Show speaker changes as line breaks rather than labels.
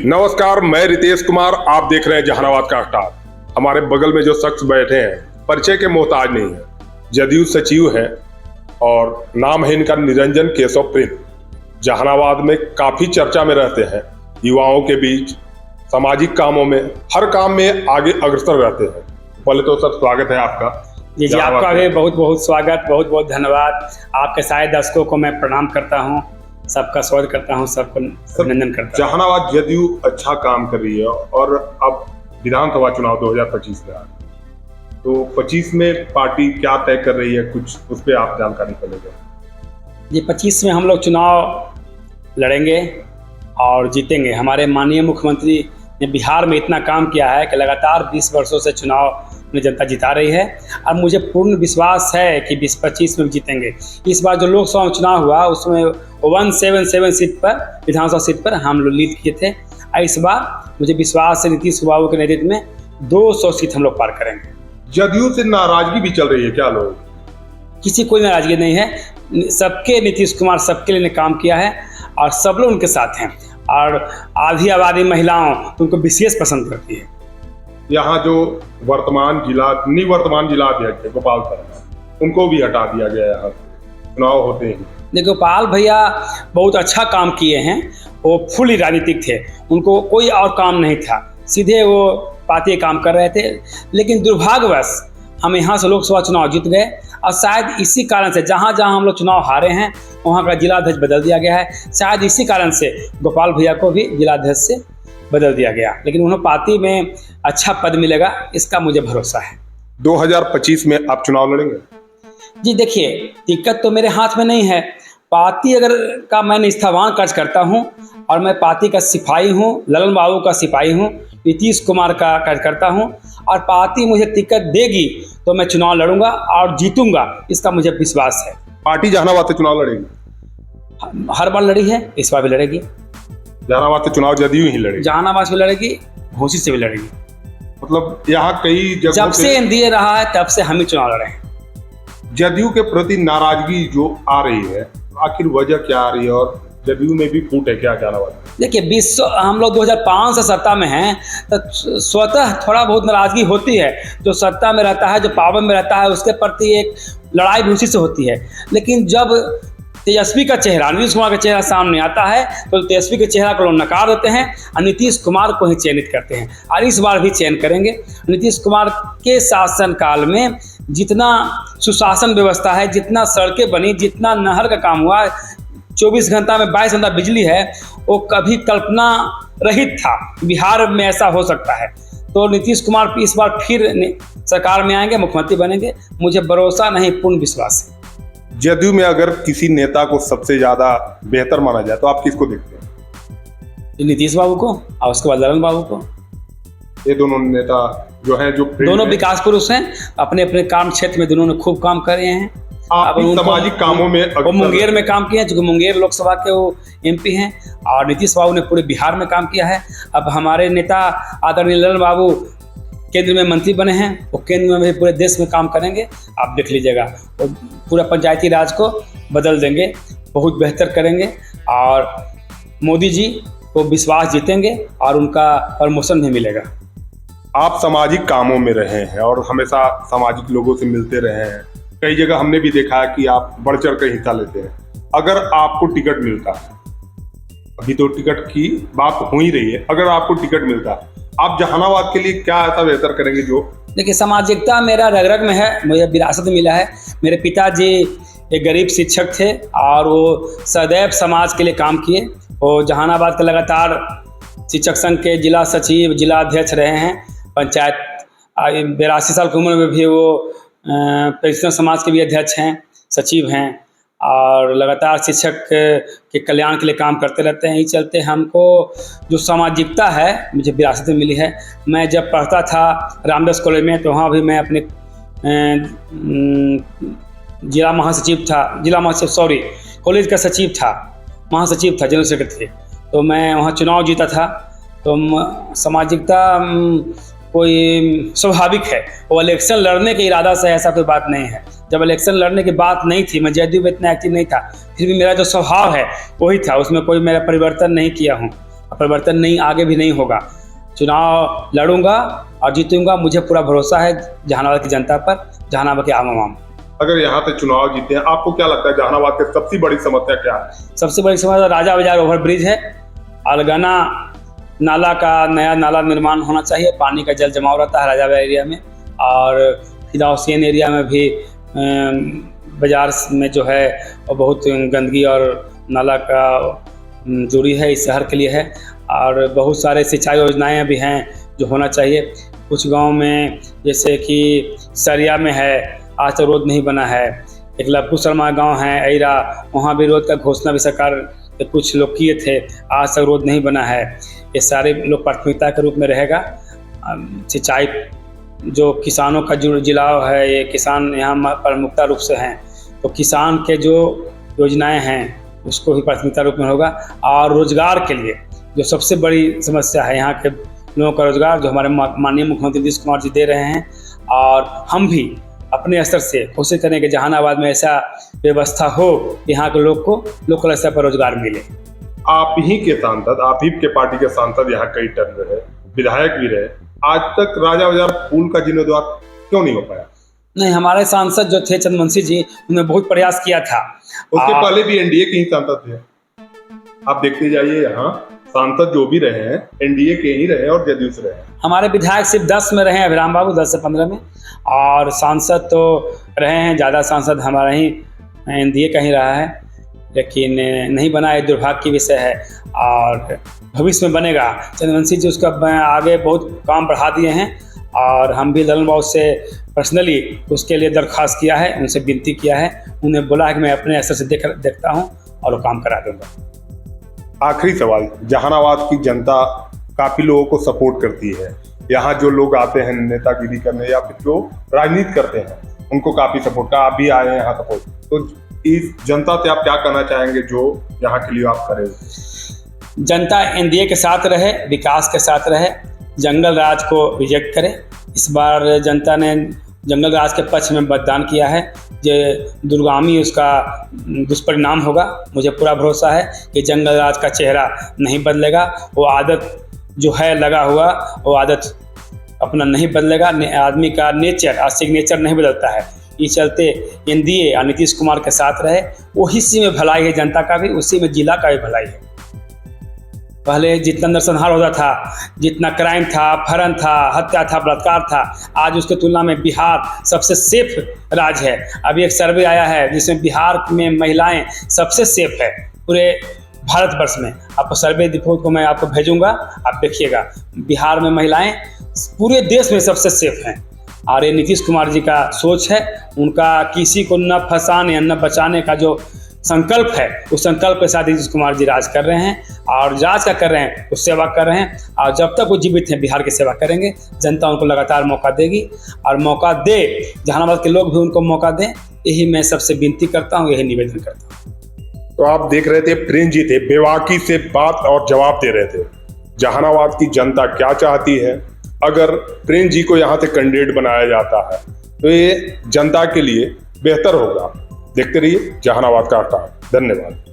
नमस्कार, मैं रितेश कुमार। आप देख रहे हैं जहानाबाद का स्टार। हमारे बगल में जो शख्स बैठे हैं परिचय के मोहताज नहीं है। जदयू सचिव है और नाम है इनका निरंजन केशव प्रिंस। जहानाबाद में काफी चर्चा में रहते हैं, युवाओं के बीच, सामाजिक कामों में, हर काम में आगे अग्रसर रहते हैं। पहले तो सर स्वागत है आपका।
जी आपका भी बहुत बहुत स्वागत, बहुत बहुत धन्यवाद। आपके सारे दर्शकों को मैं प्रणाम करता हूँ, सबका स्वागत करता हूँ, सबको अभिनंदन करता हूँ।
जहानाबाद जदयू अच्छा काम कर रही है और अब विधानसभा चुनाव 2025 में आ रहा है, तो 25 में पार्टी क्या तय कर रही है, कुछ उस पर आप जानकारी करेंगे?
जी 25 में हम लोग चुनाव लड़ेंगे और जीतेंगे। हमारे माननीय मुख्यमंत्री ने बिहार में इतना काम किया है कि लगातार 20 वर्षों से चुनाव में जनता जिता रही है और मुझे पूर्ण विश्वास है कि 2025 में जीतेंगे। इस बार जो लोकसभा चुनाव हुआ उसमें 177 सीट पर, विधानसभा सीट पर हम लोग लीड किए थे। और इस बार मुझे विश्वास है नीतीश बाबू के नेतृत्व में 200 सीट हम लोग पार करेंगे।
जदयू से नाराजगी भी चल रही है क्या? लोग
किसी कोई नाराजगी नहीं है, सबके नीतीश कुमार सबके लिए काम किया है और सब लोग उनके साथ हैं। और आधी आबादी महिलाओं उनको विशेष पसंद करती है।
यहाँ जो निवर्तमान जिला अध्यक्ष है गोपाल शर्मा, उनको भी हटा दिया गया यहाँ से चुनाव होते ही।
देखो गोपाल भैया बहुत अच्छा काम किए हैं, वो फुल राजनीतिक थे, उनको कोई और काम नहीं था, सीधे वो पार्टी काम कर रहे थे। लेकिन दुर्भाग्यवश हम यहाँ से लोकसभा चुनाव जीत गए और शायद इसी कारण से जहाँ जहाँ हम लोग चुनाव हारे हैं वहाँ का जिलाध्यक्ष बदल दिया गया है। शायद इसी कारण से गोपाल भैया को भी जिलाध्यक्ष से बदल दिया गया, लेकिन उन्हें पार्टी में अच्छा पद मिलेगा, इसका मुझे भरोसा है।
2025 में आप चुनाव लड़ेंगे?
जी देखिए, टिकट तो मेरे हाथ में नहीं है। पार्टी अगर का मैं निष्ठावान कार्य करता हूँ और मैं पार्टी का सिपाही हूँ, ललन बाबू का सिपाही हूँ, नीतीश कुमार का कार्य करता हूँ और पार्टी मुझे टिकट देगी तो मैं चुनाव लड़ूंगा और जीतूंगा, इसका मुझे विश्वास है।
पार्टी जहानाबाद से चुनाव लड़ेगी?
हर बार लड़ी है, इस बार भी लड़ेगी।
जहानाबाद से चुनाव जदयू ही लड़ेगी?
जहानाबाद से भी लड़ेगी, घोसी से भी लड़ेगी।
मतलब यहाँ कई जगहों
जब से एनडीए रहा है तब से हम ही चुनाव लड़े हैं।
जदयू के प्रति नाराजगी जो आ रही है, आखिर वजह क्या आ रही है और जदयू में भी फूट है क्या जहानाबाद?
देखिए हम लोग 2005 से सत्ता में हैं तो स्वतः थोड़ा बहुत नाराजगी होती है। जो सत्ता में रहता है, जो पावर में रहता है, उसके प्रति एक लड़ाई भी उसी से होती है। लेकिन जब तेजस्वी का चेहरा, नीतीश कुमार का चेहरा सामने आता है तो तेजस्वी के चेहरा को लोग नकार देते हैं और नीतीश कुमार को ही चयनित करते हैं और इस बार भी चयन करेंगे। नीतीश कुमार के शासनकाल में जितना सुशासन व्यवस्था है, जितना सड़कें बनी, जितना नहर का काम हुआ, 24 घंटा में 22 घंटा बिजली है, वो कभी कल्पना रहित था बिहार में ऐसा हो सकता है। तो नीतीश कुमार इस बार फिर सरकार में आएंगे, मुख्यमंत्री बनेंगे, मुझे भरोसा नहीं, पूर्ण विश्वास है।
जदयू में अगर किसी नेता को सबसे ज्यादा बेहतर माना जाए तो आप किसको देखते हैं?
नीतीश बाबू को और उसके बाद ललन बाबू को।
ये दोनों नेता जो है, जो
दोनों विकास पुरुष हैं, अपने अपने काम क्षेत्र में दोनों ने खूब काम कर रहे हैं।
सामाजिक कामों में
वो मुंगेर में काम किया है, क्योंकि मुंगेर लोकसभा के वो एमपी हैं, और नीतीश बाबू ने पूरे बिहार में काम किया है। अब हमारे नेता आदरणीय ललन बाबू केंद्र में मंत्री बने हैं, वो केंद्र में भी पूरे देश में काम करेंगे, आप देख लीजिएगा। वो पूरा पंचायती राज को बदल देंगे, बहुत बेहतर करेंगे और मोदी जी को विश्वास जीतेंगे और उनका प्रमोशन भी मिलेगा।
आप सामाजिक कामों में रहे हैं और हमेशा सामाजिक लोगों से मिलते रहे हैं। कई जगह हमने भी देखा है कि आप बढ़ चढ़ कर हिस्सा लेते हैं। अगर आपको टिकट मिलता है, अभी तो टिकट की बात हो ही रही है, अगर आपको टिकट मिलता है, आप जहानाबाद के लिए क्या ऐसा बेहतर करेंगे? जो
देखिए, सामाजिकता मेरा रग रग में है, मुझे विरासत में मिला है। मेरे पिताजी एक गरीब शिक्षक थे और वो सदैव समाज के लिए काम किए। वो जहानाबाद के लगातार शिक्षक संघ के जिला सचिव, जिला अध्यक्ष रहे हैं। पंचायत 82 साल की उम्र में भी वो पेंशनर समाज के भी अध्यक्ष हैं, सचिव हैं और लगातार शिक्षक के कल्याण के लिए काम करते रहते हैं। इस चलते हमको जो सामाजिकता है मुझे विरासत में मिली है। मैं जब पढ़ता था रामदास कॉलेज में तो वहाँ भी मैं अपने कॉलेज का सचिव था, महासचिव था, जनरल सेक्रेटरी। तो मैं वहाँ चुनाव जीता था। तो सामाजिकता कोई स्वाभाविक है, वो इलेक्शन लड़ने के इरादा से, ऐसा कोई बात नहीं है। जब इलेक्शन लड़ने की बात नहीं थी, मैं जदयू में इतना एक्टिव नहीं था, फिर भी मेरा जो स्वभाव है वही था, उसमें कोई मेरा परिवर्तन नहीं किया हूँ। परिवर्तन नहीं, आगे भी नहीं होगा। चुनाव लड़ूंगा और जीतूंगा, मुझे पूरा भरोसा है जहानाबाद की जनता पर, जहानाबाद के आवाम।
अगर यहाँ से चुनाव जीते हैं, आपको क्या लगता है जहानाबाद की सबसे बड़ी समस्या क्या है?
सबसे बड़ी समस्या राजा बाजार ओवरब्रिज है। अलगना नाला का नया नाला निर्माण होना चाहिए। पानी का जल जमाव रहता है राजा बाजार एरिया में, और फिलहाल एरिया में भी बाजार में जो है वो बहुत गंदगी और नाला का दूरी है, इस शहर के लिए है। और बहुत सारे सिंचाई योजनाएं भी हैं जो होना चाहिए। कुछ गांव में जैसे कि सरिया में है, आज तक रोड नहीं बना है। एक लपू शर्मा गांव है ऐरा, वहाँ भी रोड का घोषणा भी सरकार के कुछ लोग किए थे, आज तक रोड नहीं बना है। ये सारे लोग प्राथमिकता के रूप में रहेगा। सिंचाई जो किसानों का जो जिलाव है, ये किसान यहाँ प्रमुखता रूप से हैं, तो किसान के जो योजनाएं हैं उसको भी प्राथमिकता रूप में होगा। और रोजगार के लिए जो सबसे बड़ी समस्या है यहाँ के लोगों का रोजगार, जो हमारे माननीय मुख्यमंत्री नीतीश कुमार जी दे रहे हैं, और हम भी अपने स्तर से कोशिश करें कि जहानाबाद में ऐसा व्यवस्था हो यहाँ के लोग को लोकल स्तर पर रोजगार मिले।
आप ही के सांसद, आप ही के पार्टी के सांसद यहाँ कई टर्म रहे, विधायक भी रहे, आज तक राजा बाजार पुल का जीर्णोद्धार क्यों नहीं हो पाया?
नहीं, हमारे सांसद जो थे चंद्रवंशी जी, उन्होंने बहुत प्रयास किया था।
उसके पहले भी एनडीए के ही सांसद थे। आप देखते जाइए, यहाँ सांसद जो भी रहे हैं एनडीए के ही रहे और जदयू से रहे।
हमारे विधायक सिर्फ 10 में रहे हैं, अभिराम बाबू 10 से 15 में, और सांसद तो रहे हैं ज़्यादा सांसद हमारा ही एनडीए का ही रहा है, लेकिन नहीं बना, ये दुर्भाग्य की विषय है। और भविष्य में बनेगा। चंद्रवंशी जी उसका आगे बहुत काम बढ़ा दिए हैं, और हम भी ललन बाबू से पर्सनली उसके लिए दरख्वास्त किया है, उनसे विनती किया है, उन्हें बोला है कि मैं अपने असर से देखता हूँ और वो काम करा दूँगा।
आखिरी सवाल, जहानाबाद की जनता काफी लोगों को सपोर्ट करती है। यहाँ जो लोग आते हैं नेतागिरी करने या फिर जो राजनीति करते हैं, उनको काफी सपोर्ट का, आप भी आए हैं यहाँ सपोर्ट, तो इस जनता से आप क्या कहना चाहेंगे जो यहाँ के लिए आप करें?
जनता एनडीए के साथ रहे, विकास के साथ रहे, जंगल राज को रिजेक्ट करे। इस बार जनता ने जंगल राज के पक्ष में मतदान किया है, जो दुर्गामी उसका दुष्परिणाम होगा। मुझे पूरा भरोसा है कि जंगल राज का चेहरा नहीं बदलेगा। वो आदत जो है लगा हुआ, वो आदत अपना नहीं बदलेगा। आदमी का नेचर और सिग्नेचर नहीं बदलता है। इस चलते एनडीए और नीतीश कुमार के साथ रहे, उसी में भलाई है जनता का भी, उसी में जिला का भी भलाई है। पहले जितना नरसंहार होता था, जितना क्राइम था, अपहरण था, हत्या था, बलात्कार था, आज उसके तुलना में बिहार सबसे सेफ राज्य है। अभी एक सर्वे आया है जिसमें बिहार में महिलाएं सबसे सेफ है पूरे भारतवर्ष में। आपको सर्वे रिपोर्ट को मैं आपको भेजूंगा, आप देखिएगा। बिहार में महिलाएं पूरे देश में सबसे सेफ हैं। और ये नीतीश कुमार जी का सोच है, उनका किसी को न फंसाने न बचाने का जो संकल्प है, उस संकल्प के साथ नीतीश कुमार जी राज कर रहे हैं, और राज का कर रहे हैं, उस सेवा कर रहे हैं। और जब तक वो जीवित हैं बिहार की सेवा करेंगे। जनता उनको लगातार मौका देगी, और मौका दे, जहानाबाद के लोग भी उनको मौका दें, यही मैं सबसे विनती करता हूँ, यही निवेदन करता हूँ।
तो आप देख रहे थे, प्रिंस जी थे, बेबाकी से बात और जवाब दे रहे थे। जहानाबाद की जनता क्या चाहती है, अगर प्रिंस जी को यहाँ से कैंडिडेट बनाया जाता है तो ये जनता के लिए बेहतर होगा। देखते रहिए जहानाबाद का स्टार। धन्यवाद।